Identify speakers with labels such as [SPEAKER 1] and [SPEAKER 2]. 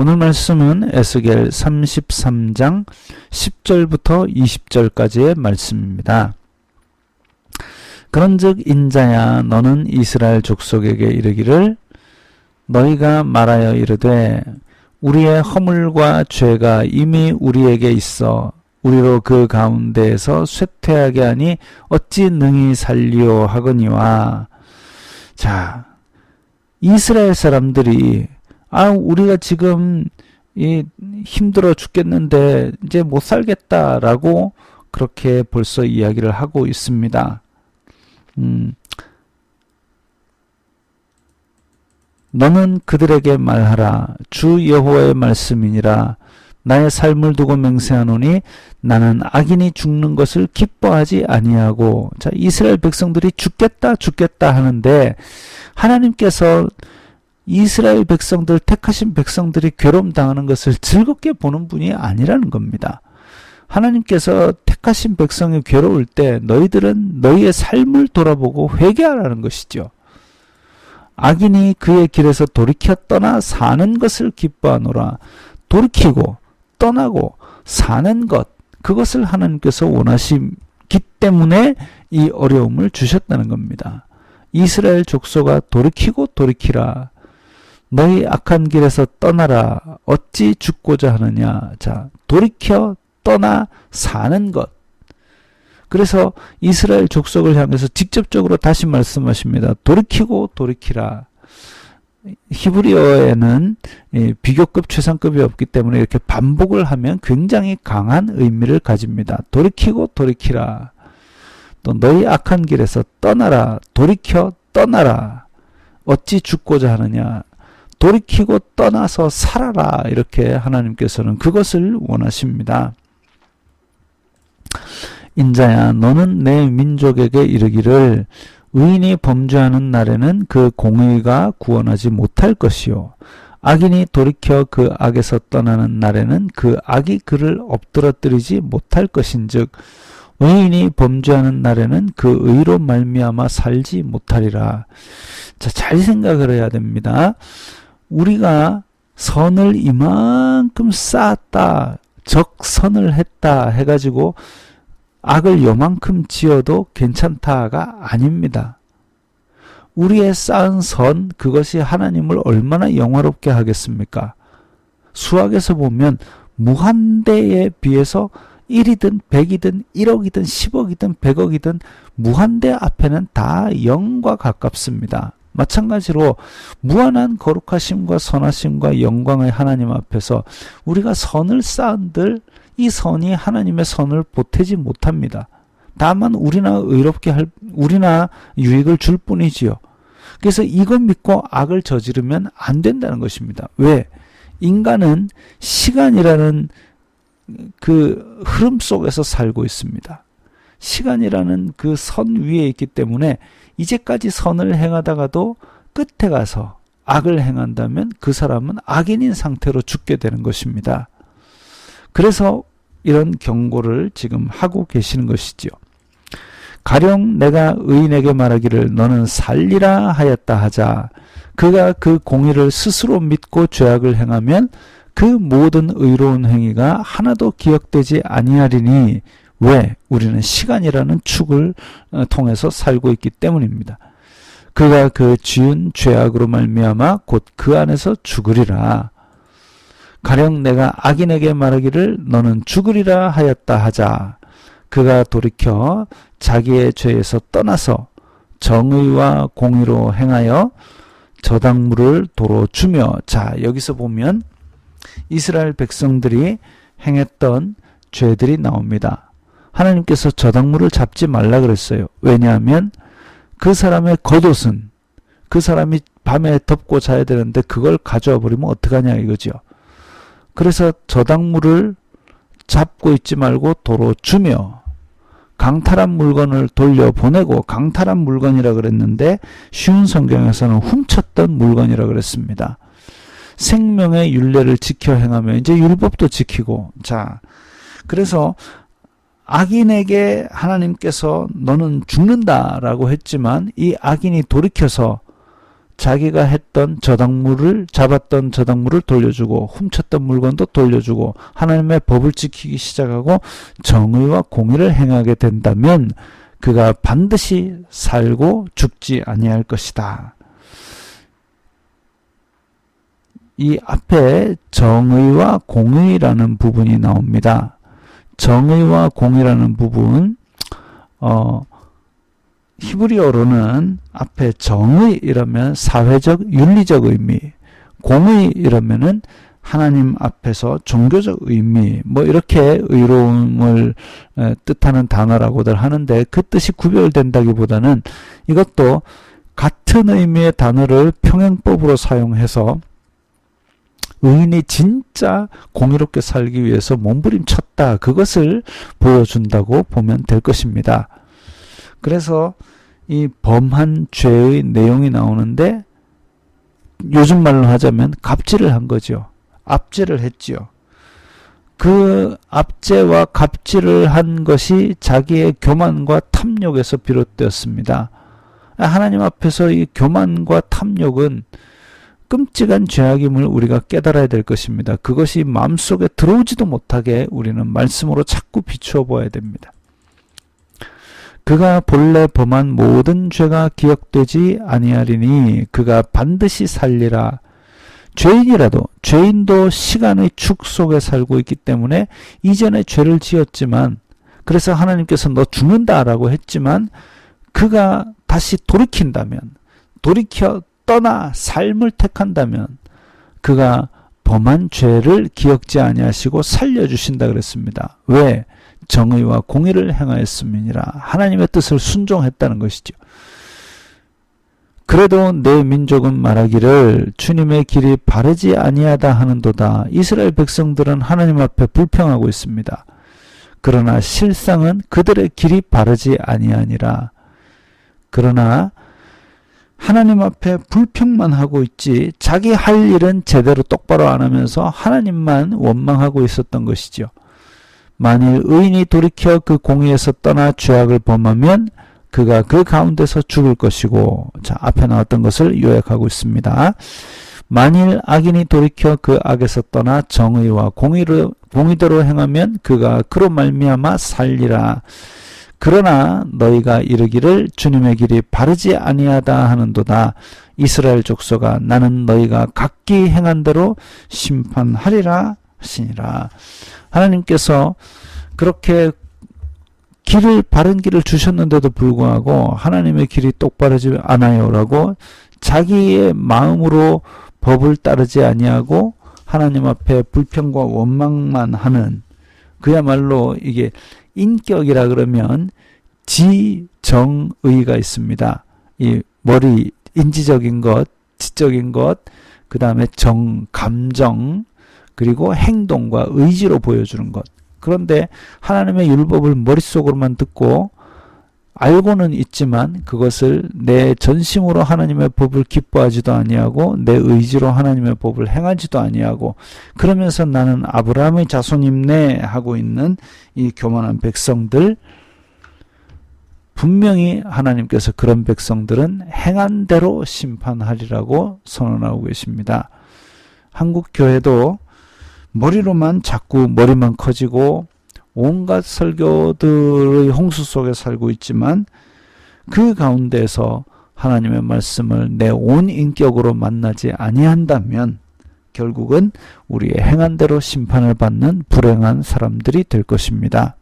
[SPEAKER 1] 오늘 말씀은 에스겔 33장 10절부터 20절까지의 말씀입니다. 그런즉 인자야 너는 이스라엘 족속에게 이르기를 너희가 말하여 이르되 우리의 허물과 죄가 이미 우리에게 있어 우리로 그 가운데에서 쇠퇴하게 하니 어찌 능히 살리오 하거니와. 자, 이스라엘 사람들이 우리가 지금 힘들어 죽겠는데 이제 못 살겠다라고 그렇게 벌써 이야기를 하고 있습니다. 너는 그들에게 말하라. 주 여호와의 말씀이니라. 나의 삶을 두고 맹세하노니 나는 악인이 죽는 것을 기뻐하지 아니하고. 자, 이스라엘 백성들이 죽겠다 하는데 하나님께서 이스라엘 백성들, 택하신 백성들이 괴로움 당하는 것을 즐겁게 보는 분이 아니라는 겁니다. 하나님께서 택하신 백성이 괴로울 때 너희들은 너희의 삶을 돌아보고 회개하라는 것이죠. 악인이 그의 길에서 돌이켜 떠나 사는 것을 기뻐하노라. 돌이키고 떠나고 사는 것, 그것을 하나님께서 원하시기 때문에 이 어려움을 주셨다는 겁니다. 이스라엘 족속아 돌이키고 돌이키라. 너희 악한 길에서 떠나라. 어찌 죽고자 하느냐. 자, 돌이켜 떠나 사는 것. 그래서 이스라엘 족속을 향해서 직접적으로 다시 말씀하십니다. 돌이키고 돌이키라. 히브리어에는 비교급, 최상급이 없기 때문에 이렇게 반복을 하면 굉장히 강한 의미를 가집니다. 돌이키고 돌이키라. 또 너희 악한 길에서 떠나라. 돌이켜 떠나라. 어찌 죽고자 하느냐. 돌이키고 떠나서 살아라. 이렇게 하나님께서는 그것을 원하십니다. 인자야 너는 내 민족에게 이르기를 의인이 범죄하는 날에는 그 공의가 구원하지 못할 것이요 악인이 돌이켜 그 악에서 떠나는 날에는 그 악이 그를 엎드러뜨리지 못할 것인즉 의인이 범죄하는 날에는 그 의로 말미암아 살지 못하리라. 자, 잘 생각을 해야 됩니다. 우리가 선을 이만큼 쌓았다, 적선을 했다 해가지고 악을 요만큼 지어도 괜찮다가 아닙니다. 우리의 쌓은 선, 그것이 하나님을 얼마나 영화롭게 하겠습니까? 수학에서 보면 무한대에 비해서 1이든 100이든 1억이든 10억이든 100억이든 무한대 앞에는 다 0과 가깝습니다. 마찬가지로 무한한 거룩하심과 선하심과 영광의 하나님 앞에서 우리가 선을 쌓은들 이 선이 하나님의 선을 보태지 못합니다. 다만 우리나 유익을 줄 뿐이지요. 그래서 이것 믿고 악을 저지르면 안 된다는 것입니다. 왜? 인간은 시간이라는 그 흐름 속에서 살고 있습니다. 시간이라는 그 선 위에 있기 때문에 이제까지 선을 행하다가도 끝에 가서 악을 행한다면 그 사람은 악인인 상태로 죽게 되는 것입니다. 그래서 이런 경고를 지금 하고 계시는 것이지요. 가령 내가 의인에게 말하기를 너는 살리라 하였다 하자. 그가 그 공의를 스스로 믿고 죄악을 행하면 그 모든 의로운 행위가 하나도 기억되지 아니하리니 왜? 우리는 시간이라는 축을 통해서 살고 있기 때문입니다. 그가 그 지은 죄악으로 말미암아 곧 그 안에서 죽으리라. 가령 내가 악인에게 말하기를 너는 죽으리라 하였다 하자. 그가 돌이켜 자기의 죄에서 떠나서 정의와 공의로 행하여 저당물을 도로 주며. 자, 여기서 보면 이스라엘 백성들이 행했던 죄들이 나옵니다. 하나님께서 저당물을 잡지 말라 그랬어요. 왜냐하면 그 사람의 겉옷은 그 사람이 밤에 덮고 자야 되는데 그걸 가져와 버리면 어떡하냐 이거죠. 그래서 저당물을 잡고 있지 말고 도로 주며 강탈한 물건을 돌려보내고, 강탈한 물건이라 그랬는데 쉬운 성경에서는 훔쳤던 물건이라 그랬습니다. 생명의 율례를 지켜 행하며 이제 율법도 지키고. 자, 그래서 악인에게 하나님께서 너는 죽는다라고 했지만 이 악인이 돌이켜서 자기가 했던 저당물을 잡았던 저당물을 돌려주고 훔쳤던 물건도 돌려주고 하나님의 법을 지키기 시작하고 정의와 공의를 행하게 된다면 그가 반드시 살고 죽지 아니할 것이다. 이 앞에 정의와 공의라는 부분이 나옵니다. 정의와 공의라는 부분, 히브리어로는 앞에 정의이라면 사회적, 윤리적 의미, 공의이라면은 하나님 앞에서 종교적 의미, 뭐 이렇게 의로움을 뜻하는 단어라고들 하는데 그 뜻이 구별된다기보다는 이것도 같은 의미의 단어를 평행법으로 사용해서 의인이 진짜 공의롭게 살기 위해서 몸부림쳤다. 그것을 보여준다고 보면 될 것입니다. 그래서 이 범한 죄의 내용이 나오는데 요즘 말로 하자면 갑질을 한 거죠. 압제를 했지요. 그 압제와 갑질을 한 것이 자기의 교만과 탐욕에서 비롯되었습니다. 하나님 앞에서 이 교만과 탐욕은 끔찍한 죄악임을 우리가 깨달아야 될 것입니다. 그것이 마음속에 들어오지도 못하게 우리는 말씀으로 자꾸 비추어 보아야 됩니다. 그가 본래 범한 모든 죄가 기억되지 아니하리니 그가 반드시 살리라. 죄인도 시간의 축 속에 살고 있기 때문에 이전에 죄를 지었지만 그래서 하나님께서 너 죽는다라고 했지만 그가 다시 돌이킨다면 돌이켜 떠나 삶을 택한다면 그가 범한 죄를 기억지 아니하시고 살려주신다 그랬습니다. 왜? 정의와 공의를 행하였음이니라. 하나님의 뜻을 순종했다는 것이죠. 그래도 내 민족은 말하기를 주님의 길이 바르지 아니하다 하는도다. 이스라엘 백성들은 하나님 앞에 불평하고 있습니다. 그러나 실상은 그들의 길이 바르지 아니하니라. 그러나 하나님 앞에 불평만 하고 있지 자기 할 일은 제대로 똑바로 안 하면서 하나님만 원망하고 있었던 것이죠. 만일 의인이 돌이켜 그 공의에서 떠나 죄악을 범하면 그가 그 가운데서 죽을 것이고, 자, 앞에 나왔던 것을 요약하고 있습니다. 만일 악인이 돌이켜 그 악에서 떠나 정의와 공의대로 행하면 그가 그로 말미암아 살리라. 그러나 너희가 이르기를 주님의 길이 바르지 아니하다 하는도다. 이스라엘 족속아, 나는 너희가 각기 행한 대로 심판하리라 하시니라. 하나님께서 그렇게 바른 길을 주셨는데도 불구하고 하나님의 길이 똑바르지 않아요라고 자기의 마음으로 법을 따르지 아니하고 하나님 앞에 불평과 원망만 하는, 그야말로 이게 인격이라 그러면 지정의가 있습니다. 이 머리, 인지적인 것, 지적인 것, 그 다음에 감정, 그리고 행동과 의지로 보여주는 것. 그런데 하나님의 율법을 머릿속으로만 듣고 알고는 있지만 그것을 내 전심으로 하나님의 법을 기뻐하지도 아니하고 내 의지로 하나님의 법을 행하지도 아니하고 그러면서 나는 아브라함의 자손임네 하고 있는 이 교만한 백성들, 분명히 하나님께서 그런 백성들은 행한 대로 심판하리라고 선언하고 계십니다. 한국 교회도 머리로만 자꾸 머리만 커지고 온갖 설교들의 홍수 속에 살고 있지만 그 가운데서 하나님의 말씀을 내 온 인격으로 만나지 아니한다면 결국은 우리의 행한 대로 심판을 받는 불행한 사람들이 될 것입니다.